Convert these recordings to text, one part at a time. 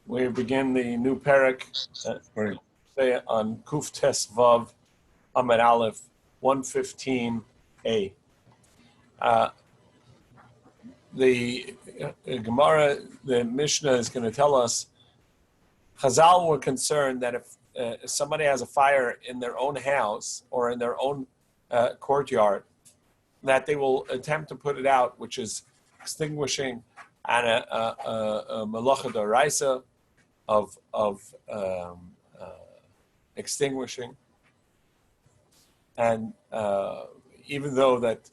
We begin the new parak, or say on Kuf Tes Vav Amud Aleph 115a. The Gemara, the Mishnah is going to tell us, Chazal were concerned that if somebody has a fire in their own house or in their own courtyard, that they will attempt to put it out, which is extinguishing and a malacha d'oraisa of extinguishing. And even though that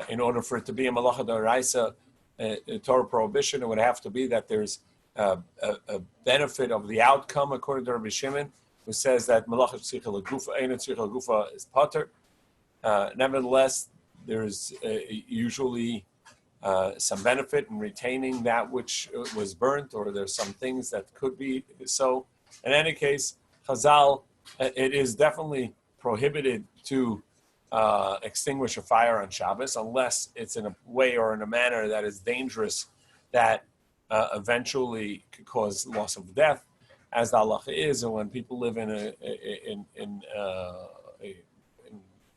in order for it to be a malacha d'oraisa, a Torah prohibition, it would have to be that there's a benefit of the outcome, according to Rabbi Shimon, who says that malacha tzricha l'gufa, ein tzricha l'gufa is pater. Nevertheless, there's usually some benefit in retaining that which was burnt, or there's some things that could be so. In any case, Chazal, it is definitely prohibited to extinguish a fire on Shabbos unless it's in a way or in a manner that is dangerous, that eventually could cause loss of death, as the halacha is. And when people live in a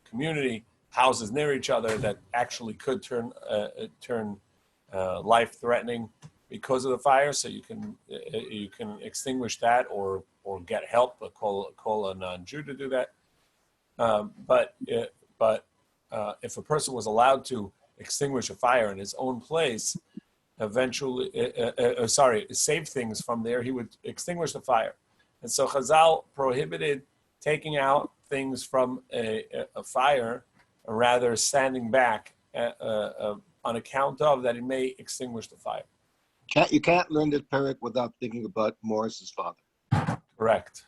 community, houses near each other, that actually could turn life-threatening because of the fire. So you can extinguish that or get help, call a non-Jew to do that. But if a person was allowed to extinguish a fire in his own place, eventually, save things from there, he would extinguish the fire. And so Chazal prohibited taking out things from a fire, or rather standing back on account of that he may extinguish the fire. You can't learn this parak without thinking about Morris's father. Correct.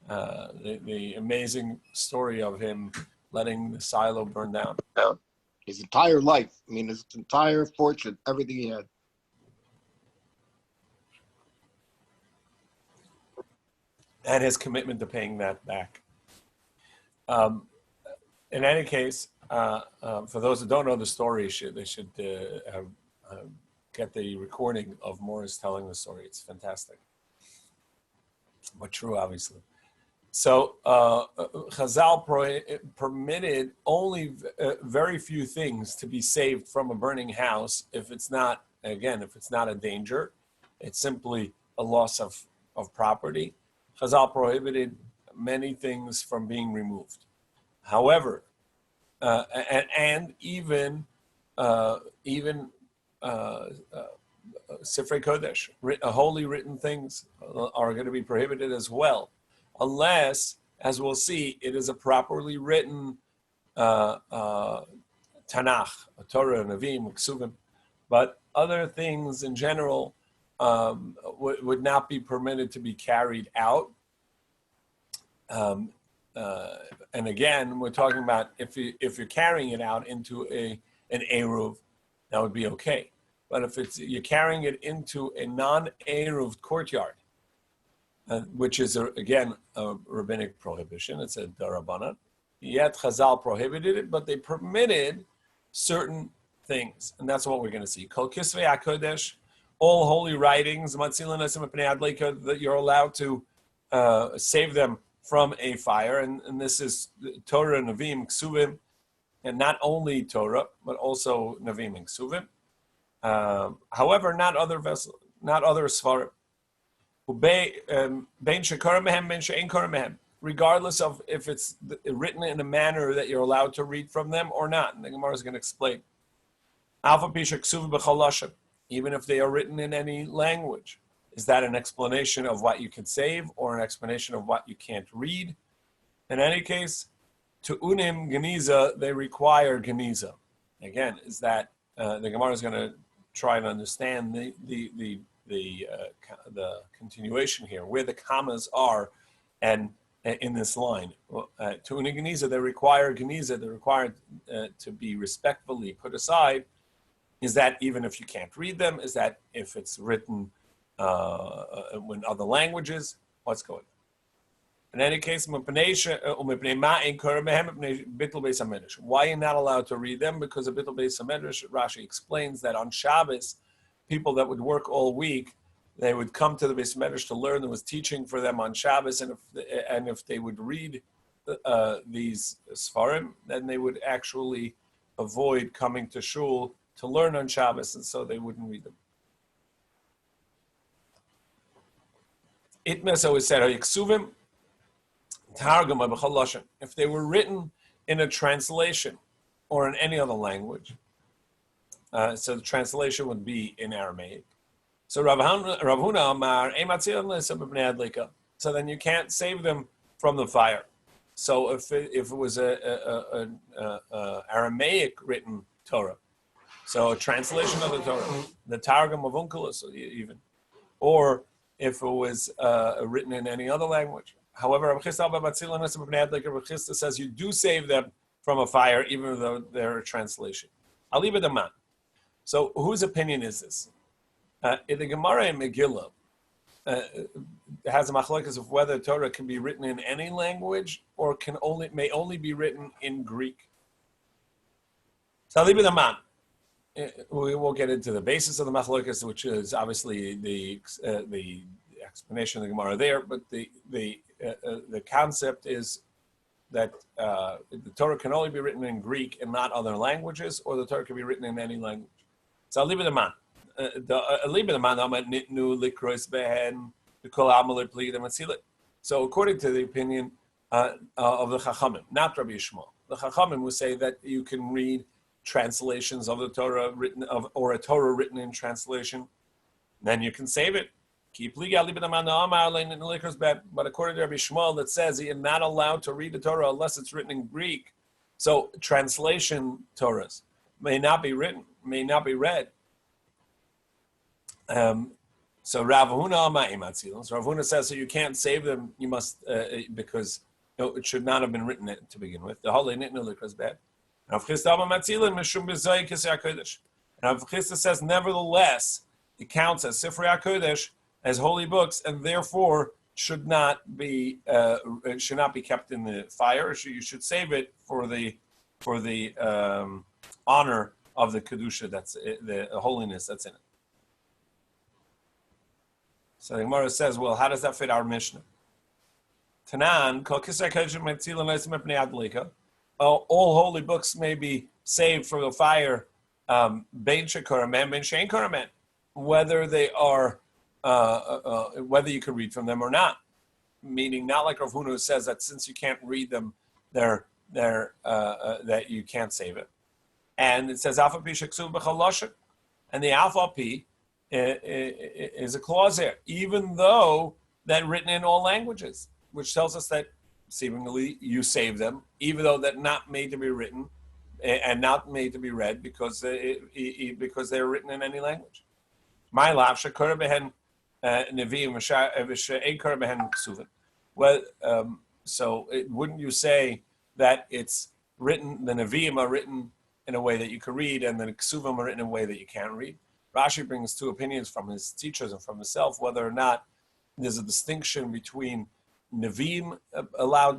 The amazing story of him letting the silo burn down. His entire life, his entire fortune, everything he had. And his commitment to paying that back. In any case, for those who don't know the story, they should get the recording of Morris telling the story. It's fantastic, but true, obviously. So Chazal permitted only very few things to be saved from a burning house if it's not a danger. It's simply a loss of property. Chazal prohibited many things from being removed. However, and even Sifrei Kodesh, holy written things are going to be prohibited as well, unless, as we'll see, it is a properly written Tanakh, a Torah, Nevi'im, Ksuvim. But other things in general would not be permitted to be carried out. And again, we're talking about if you're carrying it out into an Eruv, that would be okay. But if you're carrying it into a non-Eruv courtyard, which is again a rabbinic prohibition, it's a darabanan. Yet Chazal prohibited it, but they permitted certain things, and that's what we're going to see. Kol Kisvei HaKodesh, all holy writings, that you're allowed to save them from a fire, and this is Torah, Nevi'im, Ksuvim, and not only Torah, but also Nevi'im and Ksuvim. However, not other vessels, not other Svarim. Regardless of if it's written in a manner that you're allowed to read from them or not. And the Gemara is going to explain. Even if they are written in any language. Is that an explanation of what you can save or an explanation of what you can't read? In any case, to unim geniza, they require geniza. Again, is that the Gemara is going to try to understand the continuation here, where the commas are, and in this line. To unim geniza, they require geniza. They're required to be respectfully put aside. Is that even if you can't read them? Is that if it's written in other languages? What's going on? In any case, why you're not allowed to read them? Because of Bittul Beis HaMedrash, Rashi explains that on Shabbos, people that would work all week they would come to the Beis Medrash to learn. There was teaching for them on Shabbos, and if they would read these Sfarim, then they would actually avoid coming to shul to learn on Shabbos, and so they wouldn't read them. Itmes always said, if they were written in a translation or in any other language, so the translation would be in Aramaic. So Rav Huna Amar, so then you can't save them from the fire. So if it was a Aramaic written Torah, so a translation of the Torah, the Targum of Onkelos even, or if it was written in any other language. However, Rabbi Chisda says you do save them from a fire, even though they're a translation. I'll leave it a man. So whose opinion is this? In the Gemara in Megillah, has a machlokes of whether Torah can be written in any language or may only be written in Greek. So I'll leave it a man. We will get into the basis of the machlokes, which is obviously the explanation of the Gemara there, but the concept is that the Torah can only be written in Greek and not other languages, or the Torah can be written in any language. So I'll leave it a man. So according to the opinion of the Chachamim, not Rabbi Yishmael, the Chachamim will say that you can read translations of the Torah or a Torah written in translation, then you can save it. But according to Rabbi Shmuel, that says he is not allowed to read the Torah unless it's written in Greek. So translation Torahs may not be written, may not be read. So Rav Huna says, so you can't save them. You must because it should not have been written to begin with. The Holy Nitnu is bad. And Rav Chisda says, nevertheless, it counts as Sifrei HaKodesh, as holy books, and therefore should not be kept in the fire. You should save it for the honor of the kedusha, that's the holiness that's in it. So the Gemara says, well, how does that fit our Mishnah? Tanan, all holy books may be saved from the fire, whether they are, whether you can read from them or not. Meaning, not like Rav Huna says that since you can't read them, that you can't save it. And it says Alpha Pi Sheksuv B'Chaloshin, and the Alpha Pi is a clause there, even though that written in all languages, which tells us that seemingly you save them, even though they're not made to be written and not made to be read because they're written in any language. My lav shekora behen neviim v'shekora behen ksuvim. Well, so wouldn't you say that it's written? The neviim are written in a way that you can read, and the ksuvim are written in a way that you can't read. Rashi brings two opinions from his teachers and from himself whether or not there's a distinction between Nevi'im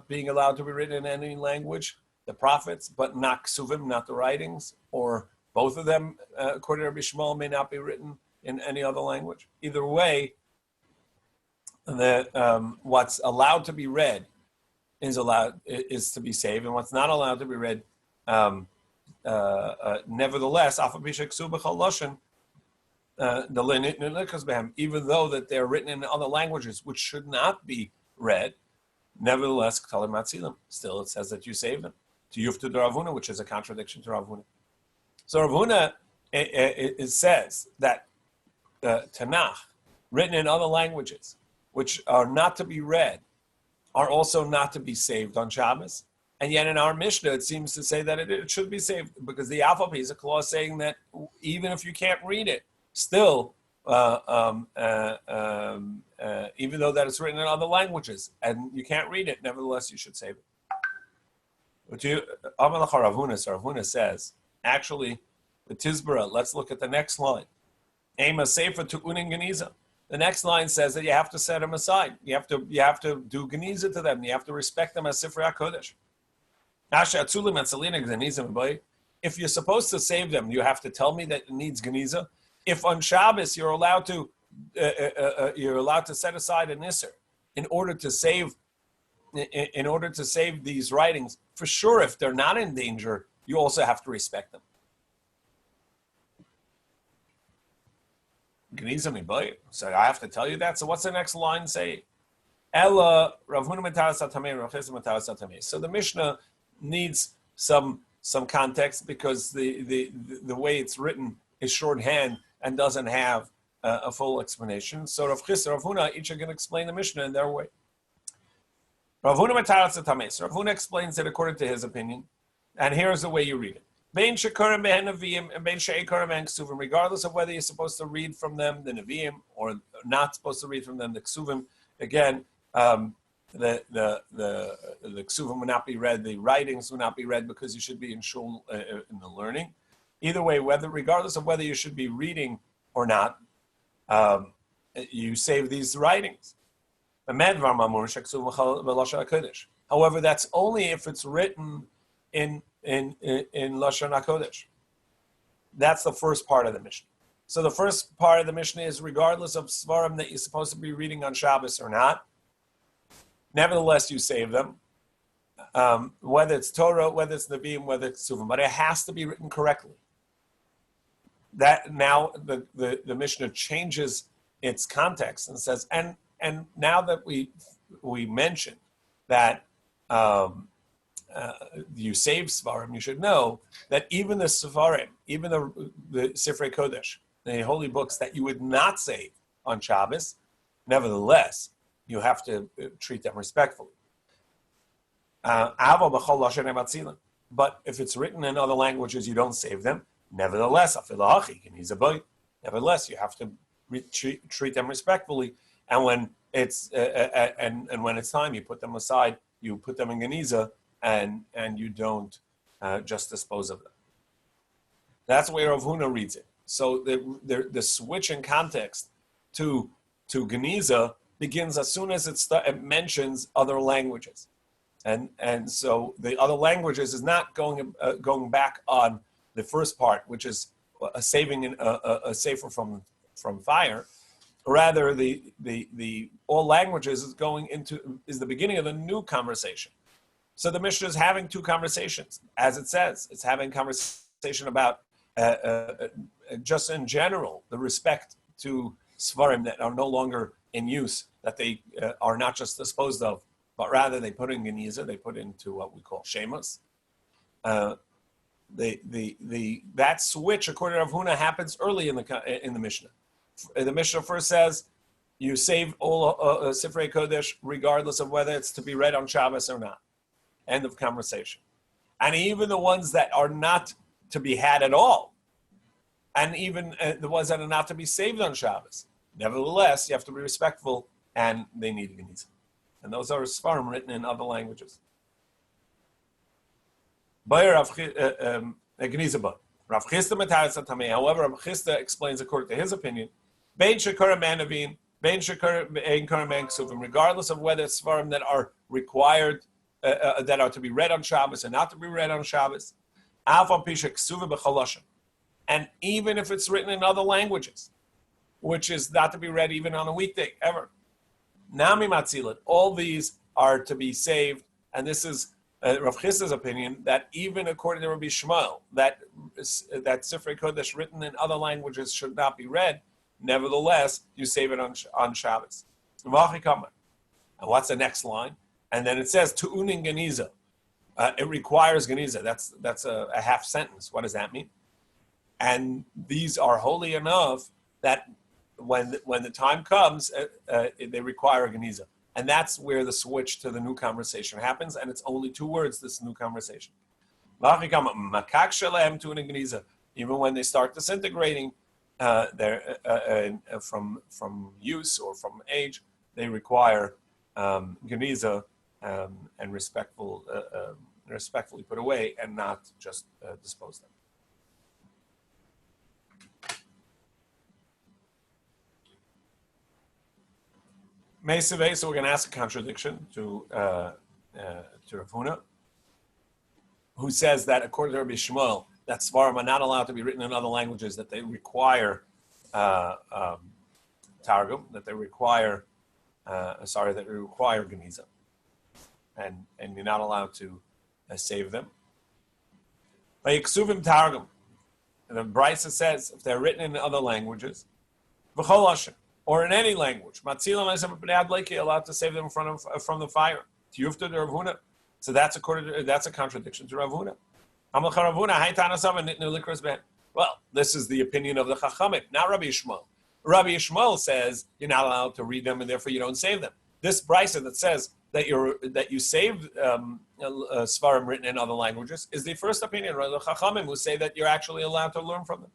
being allowed to be written in any language, the prophets, but not Ksuvim, not the writings, or both of them, according to Rabbi Shmuel, may not be written in any other language. Either way, what's allowed to be read is to be saved, and what's not allowed to be read, nevertheless, even though that they're written in other languages which should not be read, nevertheless, still it says that you save them. To Yuftu Rav Huna, which is a contradiction to Rav Huna. So Rav Huna, it says that Tanakh, written in other languages, which are not to be read, are also not to be saved on Shabbos. And yet in our Mishnah, it seems to say that it should be saved, because the Alpha Pi is a clause saying that even if you can't read it, still, even though that it's written in other languages and you can't read it, nevertheless you should save it. But Rav Huna says, actually, the Tizbara, let's look at the next line. Ema Sefer to Unin Geniza. The next line says that you have to set them aside. You have to do Geniza to them. You have to respect them as Sifrei HaKodesh. If you're supposed to save them, you have to tell me that it needs Geniza. If on Shabbos you're allowed to you're allowed to set aside an isser in order to save these writings. For sure, if they're not in danger, you also have to respect them. So I have to tell you that. So what's the next line say? So the Mishnah needs some context because the way it's written is shorthand and doesn't have a full explanation. So Rav Chisda, Rav Huna, each are going to explain the Mishnah in their way. Rav Huna explains it according to his opinion, and here's the way you read it. Regardless of whether you're supposed to read from them the Nevi'im or not supposed to read from them the Ksuvim, again, the Ksuvim will not be read, the writings will not be read because you should be in shul in the learning. Either way, regardless of whether you should be reading or not, you save these writings. However, that's only if it's written in Lashon HaKodesh. That's the first part of the Mishnah. So the first part of the Mishnah is regardless of Svarim that you're supposed to be reading on Shabbos or not, nevertheless you save them, whether it's Torah, whether it's Nevi'im, whether it's Suvim, but it has to be written correctly. That now the Mishnah changes its context and says, and now that we mentioned that you save Svarim, you should know that even the Svarim, even the Sifrei Kodesh, the holy books that you would not save on Shabbos, nevertheless, you have to treat them respectfully. But if it's written in other languages, you don't save them. Nevertheless, you have to treat them respectfully. And when it's and when it's time, you put them aside. You put them in Geniza, and you don't just dispose of them. That's where Rav Huna reads it. So the switch in context to Geniza begins as soon as it mentions other languages, and so the other languages is not going back on the first part, which is a saving a safer from fire. Rather, the all languages is the beginning of a new conversation. So the Mishnah is having two conversations, as it says. It's having conversation about just in general the respect to Svarim that are no longer in use, that they are not just disposed of, but rather they put in Geniza, they put into what we call Shemus. That switch, according to Rav Huna, happens early in the Mishnah. The Mishnah first says you save all Sifrei Kodesh regardless of whether it's to be read on Shabbos or not. End of conversation. And even the ones that are not to be had at all, and even the ones that are not to be saved on Shabbos, nevertheless, you have to be respectful, and they need Geniza. And those are Svarim written in other languages. However, Rav Chisda explains according to his opinion, regardless of whether it's Svarim that are required, that are to be read on Shabbos and not to be read on Shabbos, and even if it's written in other languages, which is not to be read even on a weekday, ever. Nami Matzilat, all these are to be saved, and this is Rav Chisda's opinion, that even according to Rabbi Shmuel, that Sifrei Kodesh written in other languages should not be read, nevertheless, you save it on Shabbos. And what's the next line? And then it says, Tu'unin Geniza. It requires Geniza. That's a half sentence. What does that mean? And these are holy enough that when the time comes, they require Geniza. And that's where the switch to the new conversation happens, and it's only two words, this new conversation. Even when they start disintegrating from use or from age, they require Geniza and respectfully put away and not just dispose them. So we're going to ask a contradiction to Rav Huna, who says that according to Rabbi Shmuel, that Svarim are not allowed to be written in other languages, that they require to Targum, that they require Geniza. And you're not allowed to save them. By Iksuvim Targum, the Brisa says, if they're written in other languages, or in any language, you're allowed to save them from the fire. So that's a contradiction to Rav Huna. Well, this is the opinion of the Chachamim, not Rabbi Yishmael. Rabbi Yishmael says you're not allowed to read them and therefore you don't save them. This brisa that says that you save svarim written in other languages is the first opinion of the Chachamim, who say that you're actually allowed to learn from them.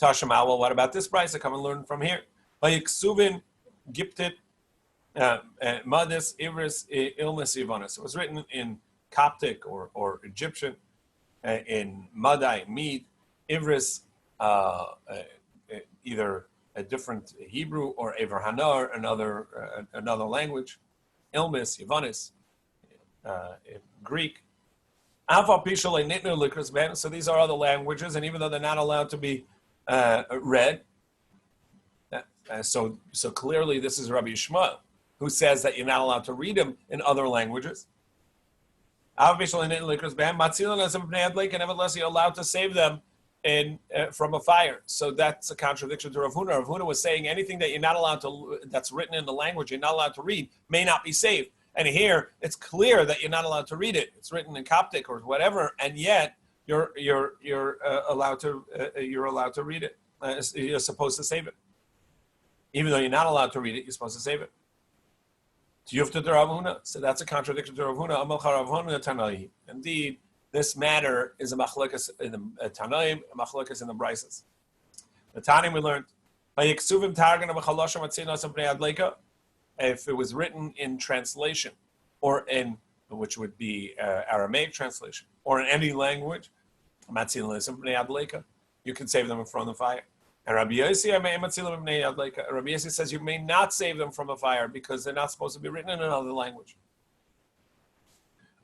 Tashema, well, what about this brisa? Come and learn from here. Vayiksuvin giptit madis ivris ilmis ivanis. It was written in Coptic or Egyptian, in Madai, Mead, Ivris, either a different Hebrew or Aver Hanar, another language, Ilmis, Yavanis, Greek. So these are other languages, and even though they're not allowed to be read, so clearly this is Rabbi Yishmael, who says that you're not allowed to read them in other languages. And nevertheless, you're allowed to save them from a fire. So that's a contradiction to Rav Huna. Rav Huna was saying anything that you're not allowed to, that's written in the language you're not allowed to read, may not be saved. And here it's clear that you're not allowed to read it. It's written in Coptic or whatever, and yet you're allowed to read it. You're supposed to save it, even though you're not allowed to read it. You're supposed to save it. So that's a contradiction to Rav Huna. Indeed, this matter is a machlokas in the Tanaim, a machlokas in the Brises. The Tanaim we learned, if it was written in translation, or in, which would be Aramaic translation, or in any language, you can save them from the fire. And Rabbi Yossi says you may not save them from a fire because they're not supposed to be written in another language.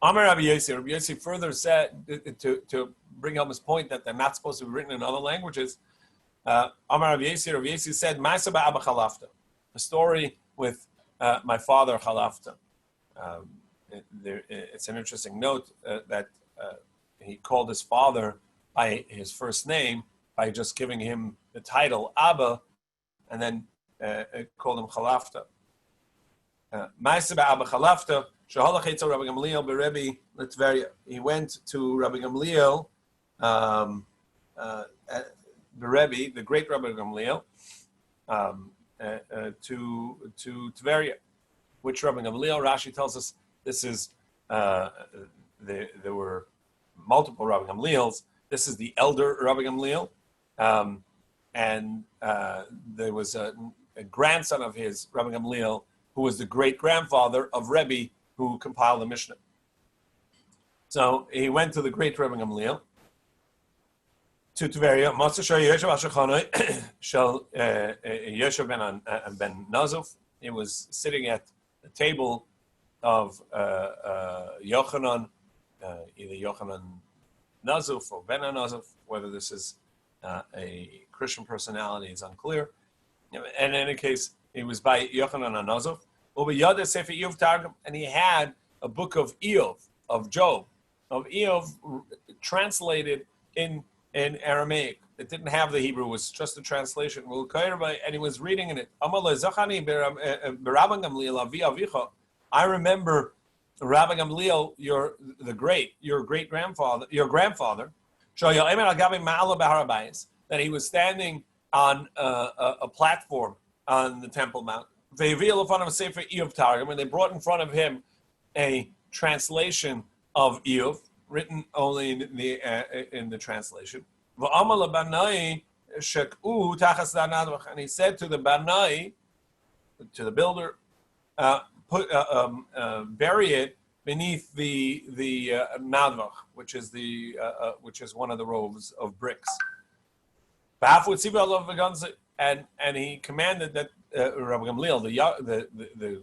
Amar Rabbi Yossi further said, to bring home his point that they're not supposed to be written in other languages, Amar Rabbi Yossi said, Ma'aseh ba'Abba Chalafta, a story with my father Chalafta. It's an interesting note that he called his father by his first name, by just giving him the title Abba, and then called him Chalafta. Ma'aseh ba'Abba Chalafta, shehalach etzel Rabbi Gamliel beRebbi L'Tveria. He went to Rabbi Gamliel, beRebbi, the great Rabbi Gamliel, to Tveria. Which Rabbi Gamliel? Rashi tells us this is there were multiple Rabbi Gamliels. This is the elder Rabbi Gamliel. And there was a grandson of his, Rabbi Gamliel, who was the great-grandfather of Rebbe, who compiled the Mishnah. So he went to the great Rabbi Gamliel, to Tveria, Yosef ben Nazuf. He was sitting at the table of Yochanan, either Yochanan Nazuf or Ben Nazuf, whether this is a Christian personality is unclear. And in any case, he was by Yochanan Nazuf. And he had a book of Eov, of Job, of Eov translated in Aramaic. It didn't have the Hebrew, it was just a translation. And he was reading in it. I remember Rabbi Gamliel, your grandfather, that he was standing on a platform on the Temple Mount. And they brought in front of him a translation of Eov, written only in the translation. And he said to the Banai, to the builder, bury it beneath the nadvach, which is one of the rows of bricks. And he commanded that Rabbi Gamliel,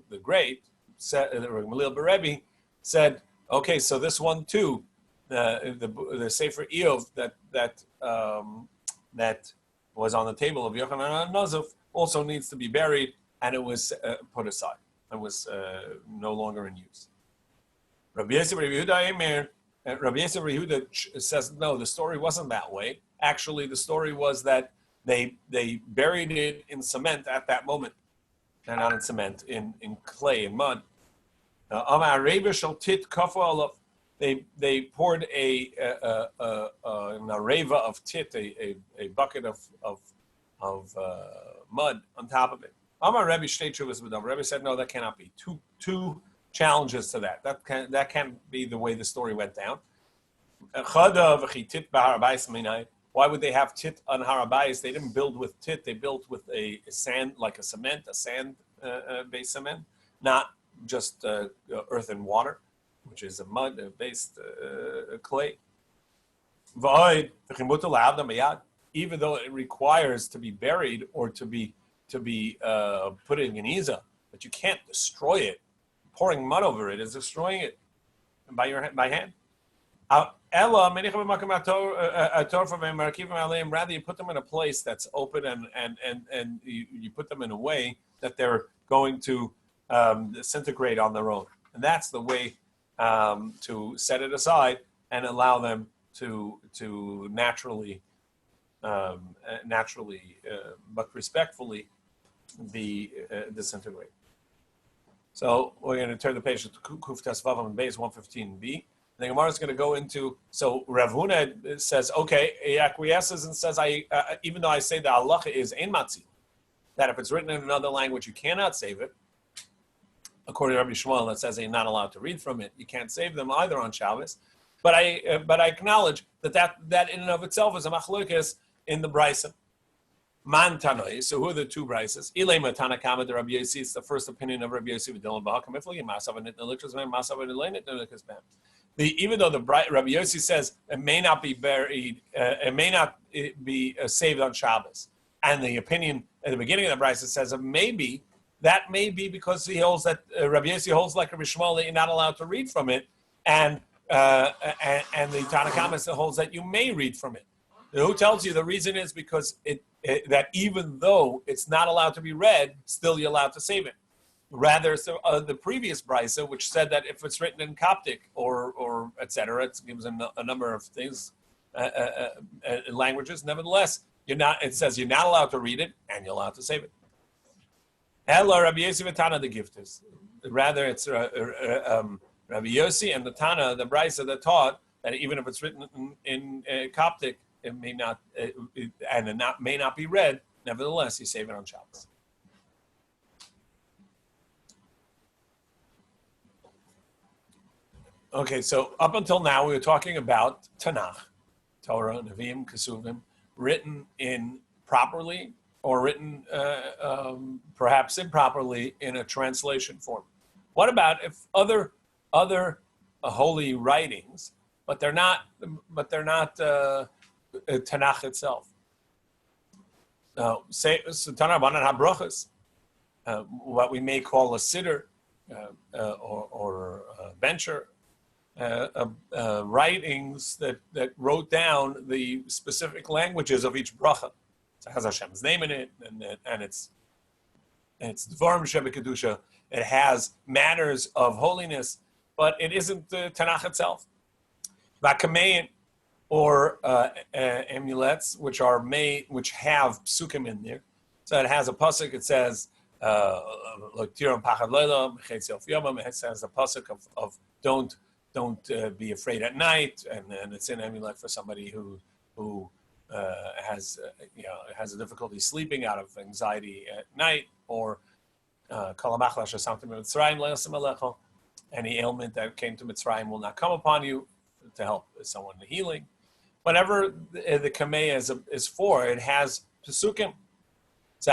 the great, said, Rabbi Gamliel beRebbi said, okay, so this one too, the Sefer Eov that was on the table of Yochanan Nazuf also needs to be buried, and it was put aside. It was no longer in use. Rabbi Yehuda says, no, the story wasn't that way. Actually, the story was that they buried it in cement at that moment, and not in cement, in clay, in mud. They poured a reva of tit, a bucket of mud on top of it. Rebbe said, no, that cannot be. Two challenges to that. That can't be the way the story went down. Why would they have tit on Harabayis? They didn't build with tit. They built with a sand, like a sand-based cement, not just earth and water, which is a mud-based clay. Even though it requires to be buried or to be put in Geniza, but you can't destroy it. Pouring mud over it is destroying it by hand. Rather, you put them in a place that's open and you put them in a way that they're going to disintegrate on their own. And that's the way to set it aside and allow them to naturally, but respectfully, be disintegrate. So we're going to turn the page to Kuf Tesvav on base 115b. The Gemara is going to go into, so Rav Huna says, okay, he acquiesces and says, even though I say the halacha is ein matzil, that if it's written in another language, you cannot save it. According to Rabbi Shmuel, that says you're not allowed to read from it. You can't save them either on Shabbos. But I acknowledge that in and of itself is a machlokes in the Brisa. Man Tanoi, so who are the two Brises? Ilay Matana Kama de Rabbi Yossi, it's the first opinion of Rabbi Yossi with Dylan Bahakam Ifli, and Masav and Nitnalikras Man, Masav and Elaine Nitnalikras Man. Even though Rabbi Yossi says it may not be buried, it may not be saved on Shabbos, and the opinion at the beginning of the Brisa says it may be, that may be because he holds that Rabbi Yossi holds like Rabbi Shmuel that you're not allowed to read from it, and the Tanakhama holds that you may read from it. Who tells you the reason is because that even though it's not allowed to be read, still you're allowed to save it. Rather, so, the previous brisa, which said that if it's written in Coptic or etc., it gives a number of things, languages. Nevertheless, it says you're not allowed to read it and you're allowed to save it. Ella Rabbi Yossi v'Tana the gifters. Rather, it's Rabbi Yossi and the Tana, the brisa that taught that even if it's written in Coptic, it may not may not be read. Nevertheless, you save it on Shabbos. Okay, so up until now we were talking about Tanakh, Torah, Nevi'im, Kesuvim, written in properly or written perhaps improperly in a translation form. What about if other holy writings, but they're not Tanakh itself? Say Tanakh Banan HaBrachos, what we may call a siddur or a bencher. Writings that wrote down the specific languages of each bracha. So it has Hashem's name in it, and it's Dvarim Shebekadusha. It has manners of holiness, but it isn't the Tanakh itself. Vakamein, or amulets, which have psukim in there. So it has a pasuk. It says, "Like Tiram Pachad Leila, Mechetzel Yomam." It says a pasuk of don't be afraid at night, and it's an amulet for somebody who has a difficulty sleeping out of anxiety at night, or any ailment that came to Mitzrayim will not come upon you, to help someone in healing. Whatever the Kameh is for, it has Pesukim. So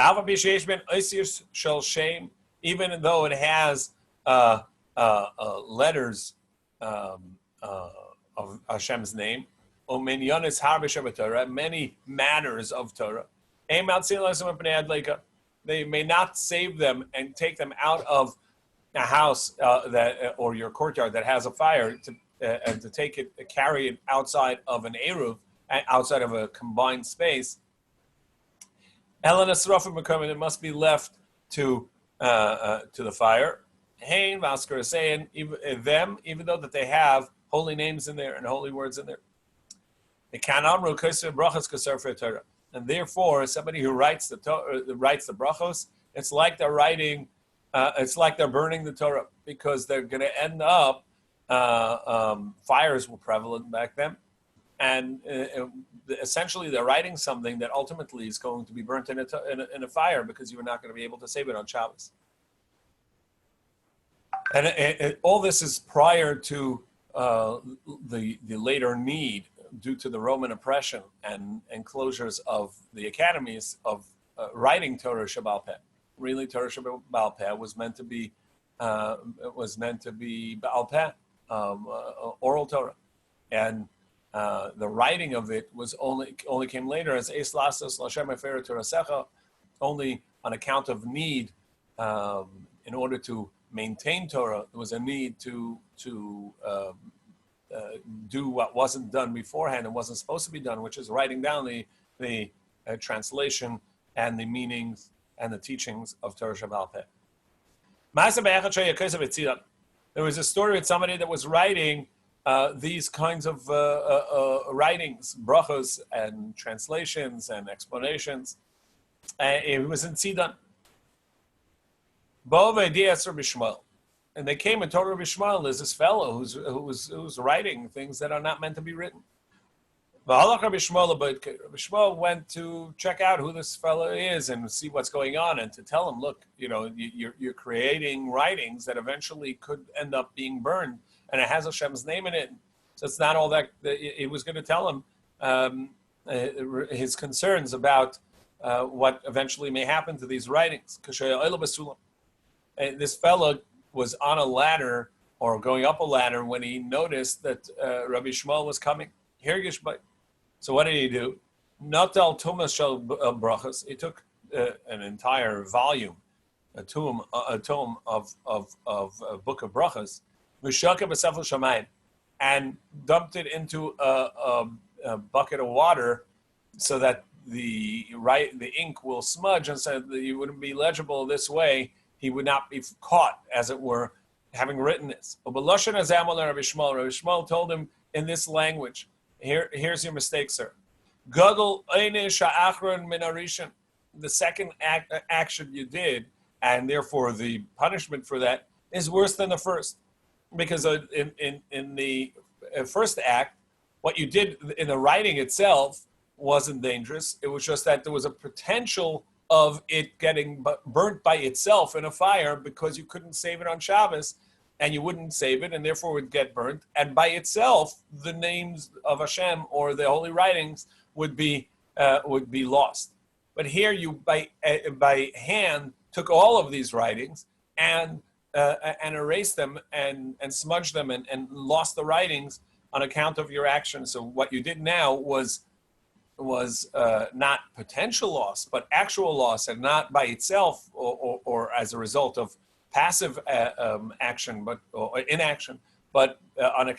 even though it has letters of Hashem's name, many manners of Torah, they may not save them and take them out of a house or your courtyard that has a fire and to carry it outside of an eruv, outside of a combined space. Ellen Asrafim Mekomim, it must be left to the fire. Hein Vasker is saying them, even though that they have holy names in there and holy words in there. And therefore, somebody who writes the brachos, it's like they're writing, it's like they're burning the Torah, because they're going to end up. Fires were prevalent back then, and essentially they're writing something that ultimately is going to be burnt in a fire, because you are not going to be able to save it on Shabbos. And all this is prior to the later need, due to the Roman oppression and closures of the academies, of writing Torah Shabbal Peh. Really, Torah Shabbal Peh was meant to be Baal Peh, oral Torah, and the writing of it was only came later as Eis Lasos Lashem Efer Torasecha, only on account of need. In order to maintain Torah, there was a need to do what wasn't done beforehand and wasn't supposed to be done, which is writing down the translation and the meanings and the teachings of Torah Shabbal Peh. There was a story with somebody that was writing these kinds of writings, brachos and translations and explanations. It was in Sidon. And they came and told Rabbi Shmuel, there's this fellow who's writing things that are not meant to be written. Rabbi Shmuel went to check out who this fellow is and see what's going on, and to tell him, look, you're creating writings that eventually could end up being burned, and it has Hashem's name in it. So it's not all that. He was going to tell him his concerns about what eventually may happen to these writings. This fellow was on a ladder or going up a ladder when he noticed that Rabbi Shmuel was coming. So what did he do? Natal Tumas Shel Brachos. He took an entire volume, a tome of a book of brachos, and dumped it into a bucket of water, so that the ink will smudge, and so that you wouldn't be legible this way. He would not be caught, as it were, having written this. Rabbi Shmuel told him in this language, here's your mistake, sir. Gadol einish ha'achron min harishan. The second action you did, and therefore the punishment for that, is worse than the first. Because in the first act, what you did in the writing itself wasn't dangerous. It was just that there was a potential of it getting burnt by itself in a fire, because you couldn't save it on Shabbos, and you wouldn't save it, and therefore would get burnt. And by itself, the names of Hashem or the holy writings would be lost. But here you by hand took all of these writings and erased them and smudged them and lost the writings on account of your action. So what you did now was not potential loss, but actual loss, and not by itself or as a result of passive action, or inaction, but on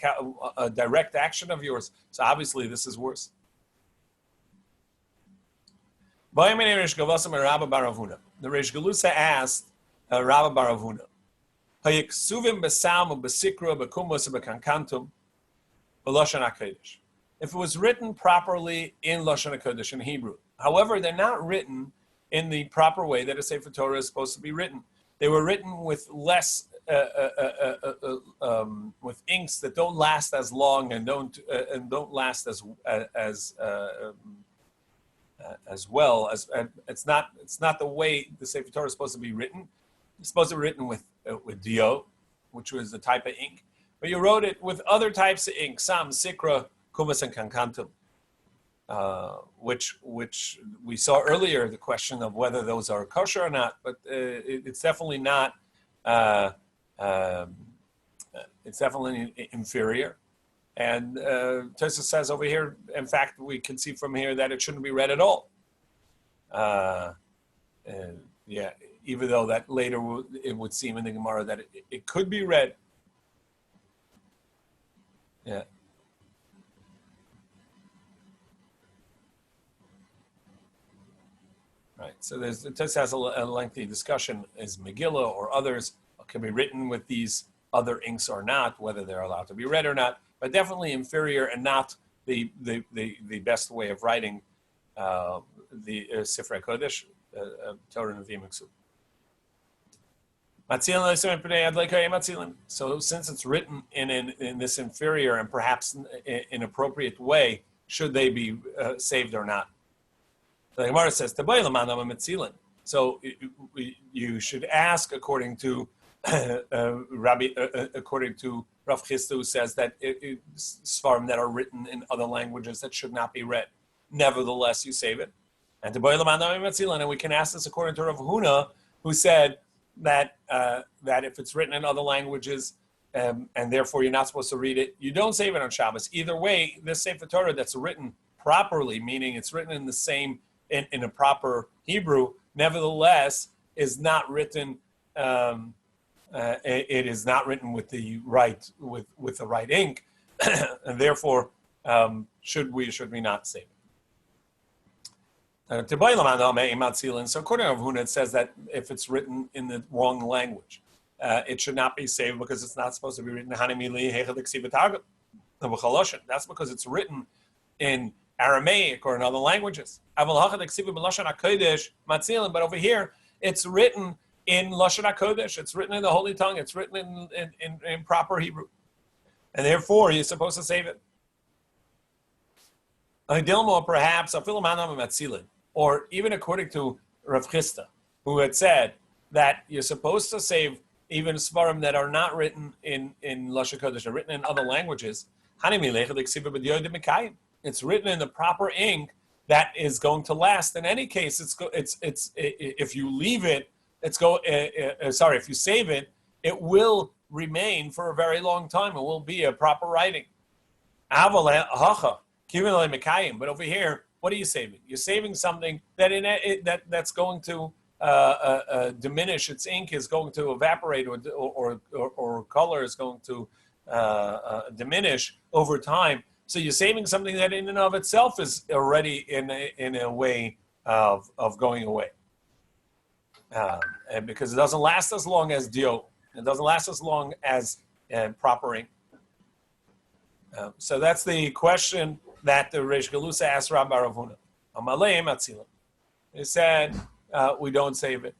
a direct action of yours. So obviously this is worse. The Reish Galusa asked Rabbi Baravuna, if it was written properly in Lashon HaKodesh, in Hebrew. However, they're not written in the proper way that a Sefer Torah is supposed to be written. They were written with less, with inks that don't last as long and don't last as well as. It's not the way the Sefer Torah is supposed to be written. It's supposed to be written with dio, which was the type of ink, but you wrote it with other types of ink, Sam, Sikra, Kumas, and Kankantum, which we saw earlier, the question of whether those are kosher or not, but it's definitely not. It's definitely inferior. And Tues says over here, in fact, we can see from here that it shouldn't be read at all. Even though that later it would seem in the Gemara that it could be read. Yeah. Right. So the Tues has a lengthy discussion: is Megillah or others can be written with these other inks or not, whether they're allowed to be read or not, but definitely inferior and not the best way of writing the Sifrei Kodesh, Torah and Nevi'im. So since it's written in this inferior and perhaps inappropriate way, should they be saved or not? The Gemara says, so you should ask according to according to Rav Chisda, who says that svarim that are written in other languages that should not be read. Nevertheless, you save it. And we can ask this according to Rav Huna, who said that if it's written in other languages and therefore you're not supposed to read it, you don't save it on Shabbos. Either way, this Sefer Torah that's written properly, meaning it's written in the same in a proper Hebrew, nevertheless is not written. It is not written with the right ink, and therefore should we not save it? So according to Rav Huna, it says that if it's written in the wrong language, it should not be saved because it's not supposed to be written. That's because it's written in Aramaic or in other languages. But over here, it's written in Lashon HaKodesh. It's written in the Holy Tongue. It's written in proper Hebrew. And therefore, you're supposed to save it. Perhaps, or even according to Rav Chisda, who had said that you're supposed to save even svarim that are not written in Lashon HaKodesh, are written in other languages. It's written in the proper ink that is going to last. In any case, it's if you leave it, if you save it, it will remain for a very long time. It will be a proper writing. But over here, what are you saving? You're saving something that's going to diminish. Its ink is going to evaporate, or color is going to diminish over time. So you're saving something that in and of itself is already in a way of going away. And because it doesn't last as long as dio, it doesn't last as long as proper ink. So that's the question that the Reish Galusa asked Rabbi Rav Huna. Amalei Matzilim. He said, we don't save it.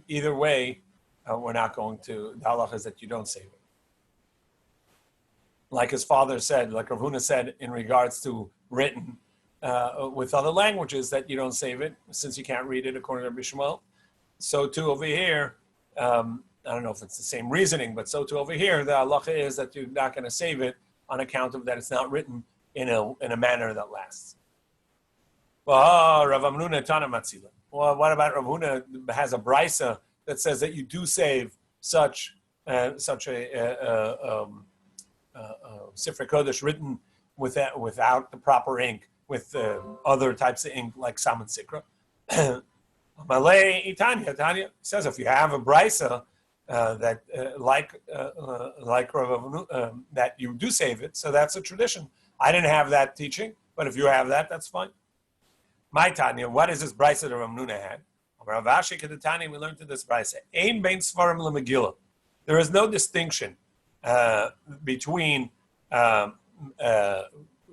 Either way, we're not going to. The halach is that you don't save it. Like his father said, like Rav Huna said, in regards to written with other languages, that you don't save it since you can't read it according to Rabbi Shmuel. So too over here, I don't know if it's the same reasoning, but so too over here, the halacha is that you're not going to save it on account of that it's not written in a manner that lasts. Well, Rav Amnuna Tana Matzila. Well, what about Rav Huna has a brisa that says that you do save such a Sifrei Kodesh written without the proper ink, with other types of ink like Salmon Sikra. Malay Tanya says if you have a brisa that like that you do save it, so that's a tradition. I didn't have that teaching, but if you have that, that's fine. My Tanya, what is this brisa that Rav Nuna had? Rav Ashi Kedatani, we learned in this brisa. Ein bein svarim lemegillah. There is no distinction between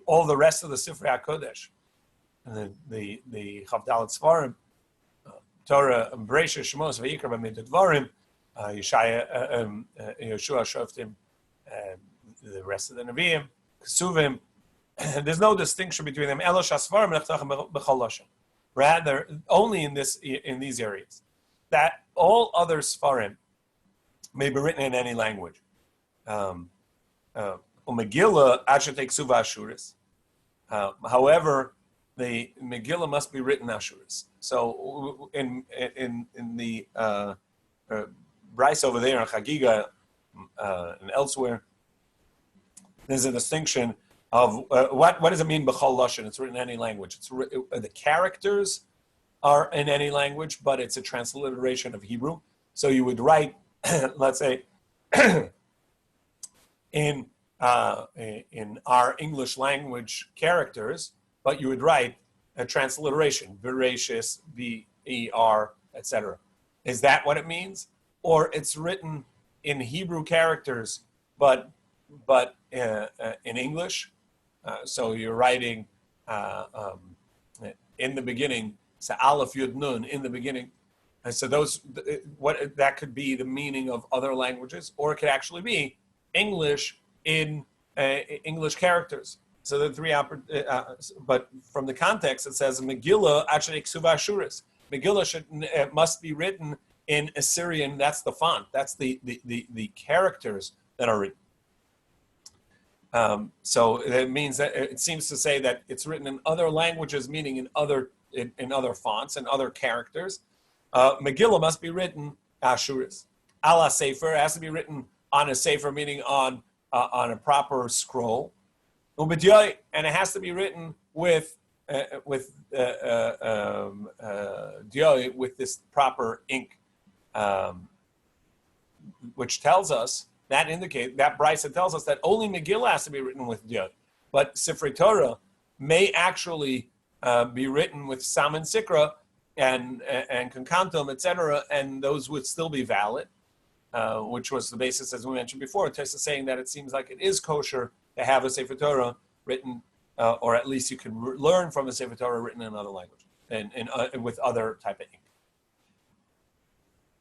all the rest of the Sifrei HaKodesh, and the Chavdalet Svarim, Torah, Bereishis, Shemos, Vayikra, Bamidbar Dvarim, Yeshua, Shoftim, the rest of the Nevi'im, Kesuvim. There's no distinction between them. Elosh Asvarim Nechtachem B'chol Lashon. Rather, only in these areas, that all other Svarim may be written in any language. Megillah actually takes Suva Ashuris. However, the Megillah must be written Ashuris. So in the Bryce over there in Chagiga and elsewhere, there's a distinction of what does it mean B'chol Lashon? It's written in any language. The characters are in any language, but it's a transliteration of Hebrew. So you would write, let's say, in our English language characters, but you would write a transliteration, veracious, V-E-R, etc. Is that what it means? Or it's written in Hebrew characters, but in English? So you're writing in the beginning, so Aleph Yud Nun, in the beginning. And so that could be the meaning of other languages, or it could actually be English in English characters. So the three, but from the context, it says Megillah actually Ksuva Ashuris. Megillah must be written in Assyrian. That's the font. That's the characters that are written. So it means that it seems to say that it's written in other languages, meaning in other fonts and other characters. Megillah must be written Ashuris. Ala Sefer has to be written on a Sefer, meaning on a proper scroll. And it has to be written with this proper ink, which tells us that Brisa tells us that only Megillah has to be written with Diyoy, but Sifrei Torah may actually be written with Sam and Sikra and Kankantum, etc., and those would still be valid, which was the basis, as we mentioned before. Tessa saying that it seems like it is kosher to have a Sefer Torah written, or at least you can learn from a Sefer Torah written in another language and with other type of ink.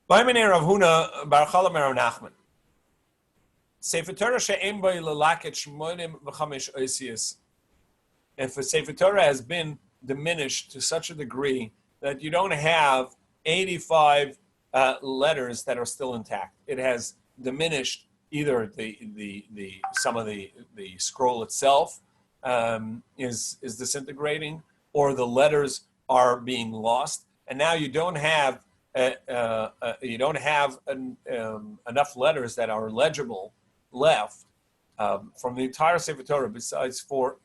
Rav Huna Bar Chala Mer Nachman. Sefer Torah she'em boi lelaket shmonim v'chamesh oisius. If a Sefer Torah has been diminished to such a degree that you don't have 85 letters that are still intact, it has diminished. Either some of the scroll itself is disintegrating, or the letters are being lost, and now you don't have enough letters that are legible left from the entire Sefer Torah. Besides you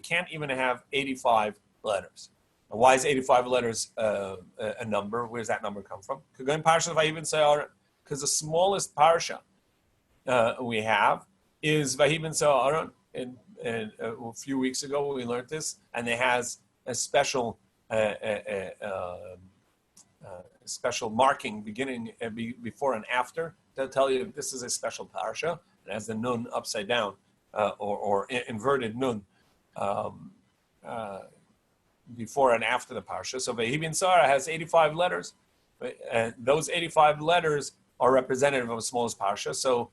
can't even have 85 letters. Now, why is 85 letters a number? Where does that number come from? Because the smallest parsha we have is Vahiben Sa'aron. And a few weeks ago we learned this, and it has a special marking beginning before and after to tell you this is a special parsha. It has the nun upside down or inverted nun before and after the parsha. So Vahiben Sa'ara has 85 letters. Those 85 letters are representative of the smallest parsha. So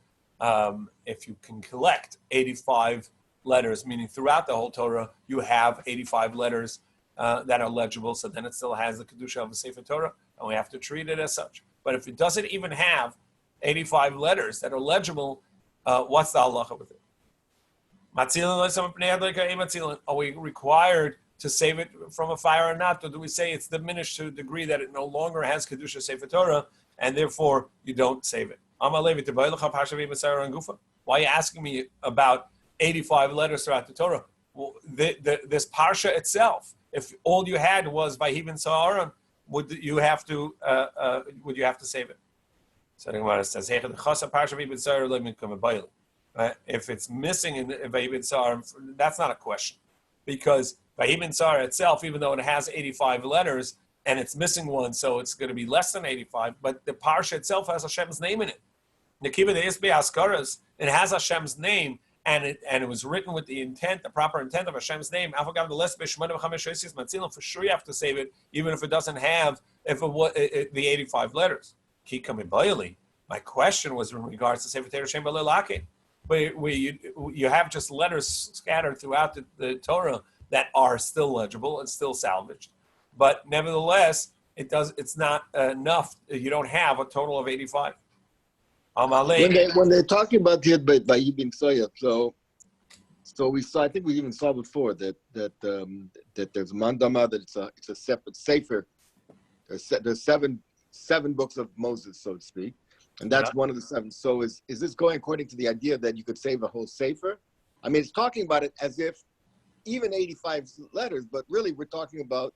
if you can collect 85 letters, meaning throughout the whole Torah, you have 85 letters that are legible, so then it still has the Kedusha of the Sefer Torah, and we have to treat it as such. But if it doesn't even have 85 letters that are legible, what's the halacha with it? Are we required to save it from a fire or not? Or do we say it's diminished to a degree that it no longer has Kedusha Sefer Torah, and therefore you don't save it? Why are you asking me about 85 letters throughout the Torah? Well, this parsha itself, if all you had was Vahiben Sa'aron, would you have to save it? So the Gemara says, if it's missing in Vahiben Sa'aron, that's not a question, because Vahiben Sa'aron itself, even though it has 85 letters and it's missing one, so it's going to be less than 85, but the parsha itself has Hashem's name in it. Nekiva de Isbe Askaras, it has Hashem's name, and it was written with the proper intent of Hashem's name. For sure you have to save it, even if it doesn't have the 85 letters. My question was in regards to Sefer Torah Shem Balilake, where you have just letters scattered throughout the Torah that are still legible and still salvaged, but nevertheless, it's not enough. You don't have a total of 85. When they're talking about the by Ibn Soya, so we saw. I think we even saw before that there's mandama, that it's a separate sefer. There's seven books of Moses, so to speak, and that's one of the seven. So is this going according to the idea that you could save a whole sefer? I mean, it's talking about it as if even 85 letters, but really we're talking about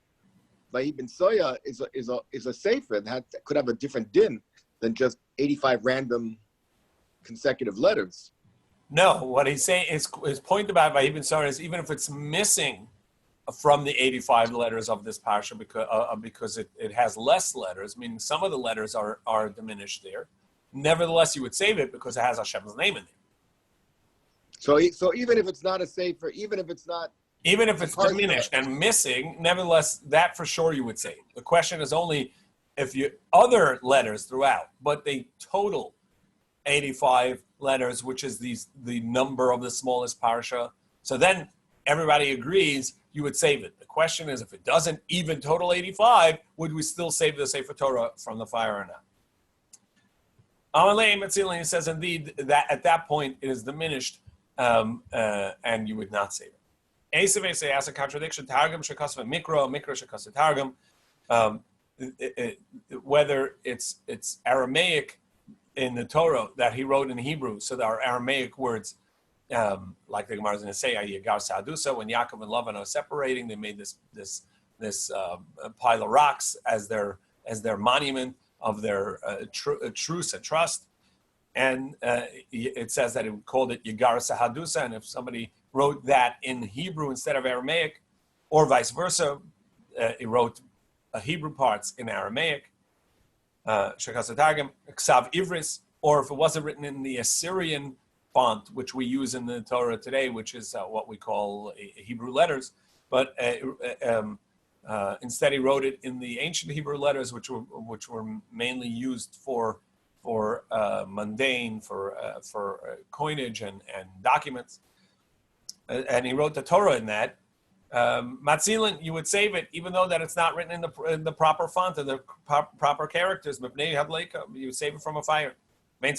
Ibn Soya is a sefer that could have a different din than just 85 random consecutive letters. No, what he's saying is his point about Vahiben Sa'aron is even if it's missing from the 85 letters of this parsha because it has less letters, meaning some of the letters are diminished there. Nevertheless, you would save it because it has Hashem's name in there. So even if it's not a sefer, even if it's diminished and missing, nevertheless, that for sure you would save. The question is only if you other letters throughout, but they total 85 letters, which is the number of the smallest parsha. So then everybody agrees you would save it. The question is, if it doesn't even total 85, would we still save the Sefer Torah from the fire or not? Amalei Metzilin says, indeed, that at that point it is diminished, and you would not save it. Eisavei say as a contradiction. Targum shekasva mikra shekasva targum. Whether it's Aramaic in the Torah that he wrote in Hebrew, so there are Aramaic words. Like the Gemara is going to say, Yagar Sadusa, when Yaakov and Lavan are separating, they made this pile of rocks as their monument of their truce and trust. And it says that it called it Yagar Sahadusa, and if somebody wrote that in Hebrew instead of Aramaic, or vice versa, he wrote Hebrew parts in Aramaic, Shekasatargim, Ksav Ivris, or if it wasn't written in the Assyrian font, which we use in the Torah today, which is what we call Hebrew letters, but instead he wrote it in the ancient Hebrew letters, which were mainly used for mundane, for coinage and documents, and he wrote the Torah in that. Matzilin, you would save it, even though that it's not written in the proper font and the proper characters. You would save it from a fire. And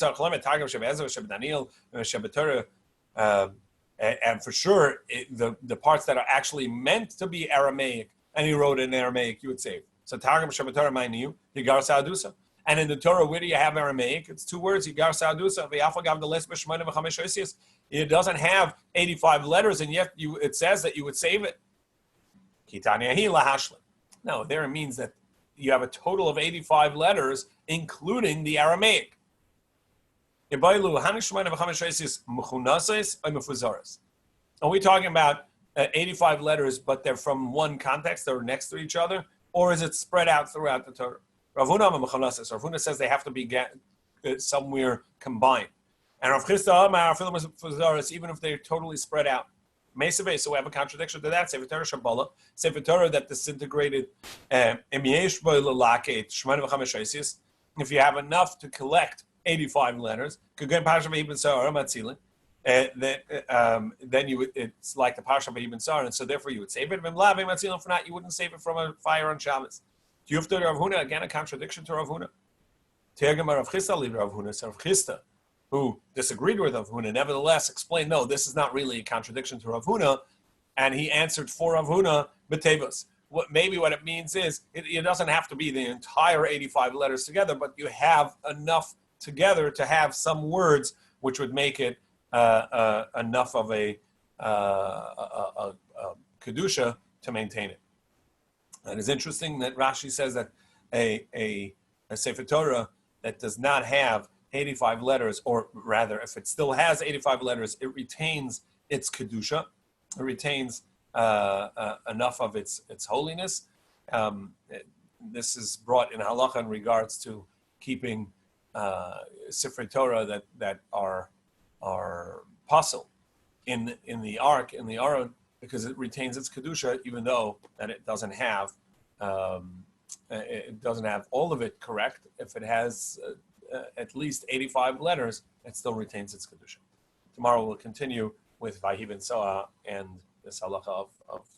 for sure, the parts that are actually meant to be Aramaic, and he wrote it in Aramaic, you would save. So Targum Shabbat mind you, Yigar Sa'adusa. And in the Torah, where do you have Aramaic? It's two words, Yigar Sa'adusa. It doesn't have 85 letters, and yet it says that you would save it. No, there it means that you have a total of 85 letters, including the Aramaic. Are we talking about 85 letters, but they're from one context, they're next to each other, or is it spread out throughout the Torah? Rav Huna says they have to be somewhere combined. And Rav Chisda, even if they're totally spread out. So we have a contradiction to that. Sefer Torah Shabbat, Sefer Torah that disintegrated. If you have enough to collect 85 letters, then you would, it's like the Parsha Ibn Sar, and so therefore you would save it. If not, you wouldn't save it from a fire on Shabbos. Yufta Rav Huna, again a contradiction to Rav Huna. Tergam Rav Chisda li Rav Huna, so Rav Chisda, who disagreed with Rav Huna, nevertheless explained, no, this is not really a contradiction to Rav Huna, and he answered for Rav Huna, B'tevos. Maybe what it means is, it doesn't have to be the entire 85 letters together, but you have enough together to have some words which would make it enough of a kedusha to maintain it. And it's interesting that Rashi says that a Sefer Torah that does not have 85 letters, or rather, if it still has 85 letters, it retains its kedusha, it retains enough of its holiness. This is brought in halacha in regards to keeping Sifrei Torah that are pasul in the ark, in the Aron, because it retains its kedusha, even though that it doesn't have all of it correct. If it has at least 85 letters, it still retains its kedusha. Tomorrow we'll continue with Vahi ben Soa and this halacha of